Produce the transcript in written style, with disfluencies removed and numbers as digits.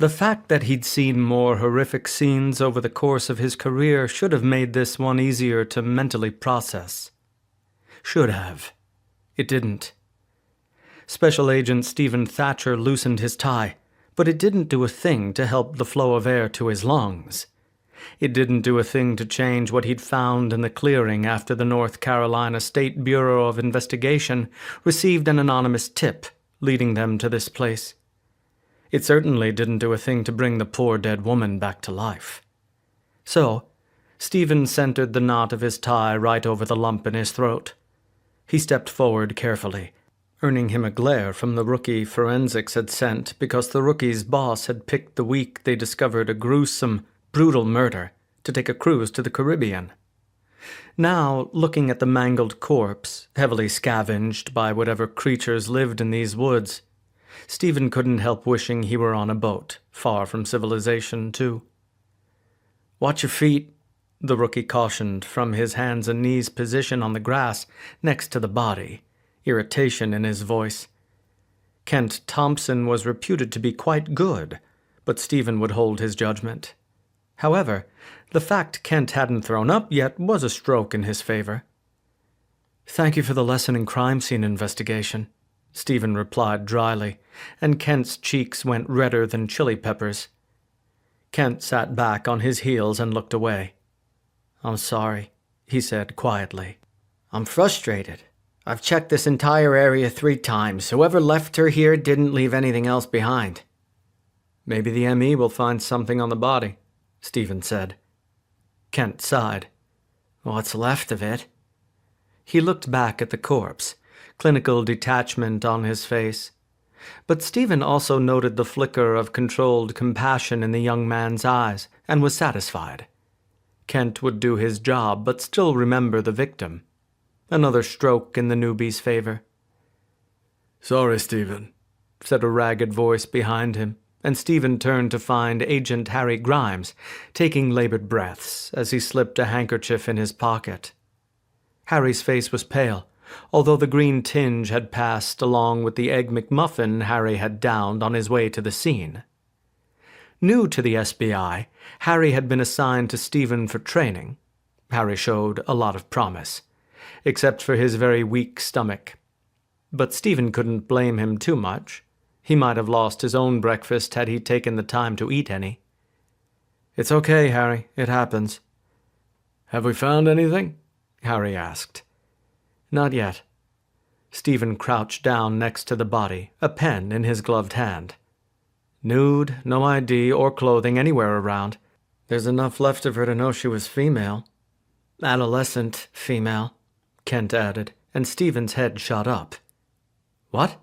The fact that he'd seen more horrific scenes over the course of his career should have made this one easier to mentally process. Should have. It didn't. Special Agent Stephen Thatcher loosened his tie, but it didn't do a thing to help the flow of air to his lungs. It didn't do a thing to change what he'd found in the clearing after the North Carolina State Bureau of Investigation received an anonymous tip leading them to this place. It certainly didn't do a thing to bring the poor dead woman back to life. So, Stephen centered the knot of his tie right over the lump in his throat. He stepped forward carefully, earning him a glare from the rookie forensics had sent because the rookie's boss had picked the week they discovered a gruesome, brutal murder to take a cruise to the Caribbean. Now, looking at the mangled corpse, heavily scavenged by whatever creatures lived in these woods, Stephen couldn't help wishing he were on a boat, far from civilization, too. "Watch your feet," the rookie cautioned from his hands and knees position on the grass next to the body, irritation in his voice. Kent Thompson was reputed to be quite good, but Stephen would hold his judgment. However, the fact Kent hadn't thrown up yet was a stroke in his favor. "Thank you for the lesson in crime scene investigation," Stephen replied dryly, and Kent's cheeks went redder than chili peppers. Kent sat back on his heels and looked away. "I'm sorry," he said quietly. "I'm frustrated. I've checked this entire area 3 times. Whoever left her here didn't leave anything else behind." "Maybe the ME will find something on the body," Stephen said. Kent sighed. "What's left of it?" He looked back at the corpse, clinical detachment on his face. But Stephen also noted the flicker of controlled compassion in the young man's eyes, and was satisfied. Kent would do his job, but still remember the victim. Another stroke in the newbie's favor. "Sorry, Stephen," said a ragged voice behind him, and Stephen turned to find Agent Harry Grimes taking labored breaths as he slipped a handkerchief in his pocket. Harry's face was pale, although the green tinge had passed along with the Egg McMuffin Harry had downed on his way to the scene. New to the SBI, Harry had been assigned to Stephen for training. Harry showed a lot of promise, except for his very weak stomach. But Stephen couldn't blame him too much. He might have lost his own breakfast had he taken the time to eat any. "It's okay, Harry. It happens." "Have we found anything?" Harry asked. "Not yet." Stephen crouched down next to the body, a pen in his gloved hand. "Nude, no ID or clothing anywhere around. There's enough left of her to know she was female." "Adolescent female," Kent added, and Stephen's head shot up. "What?"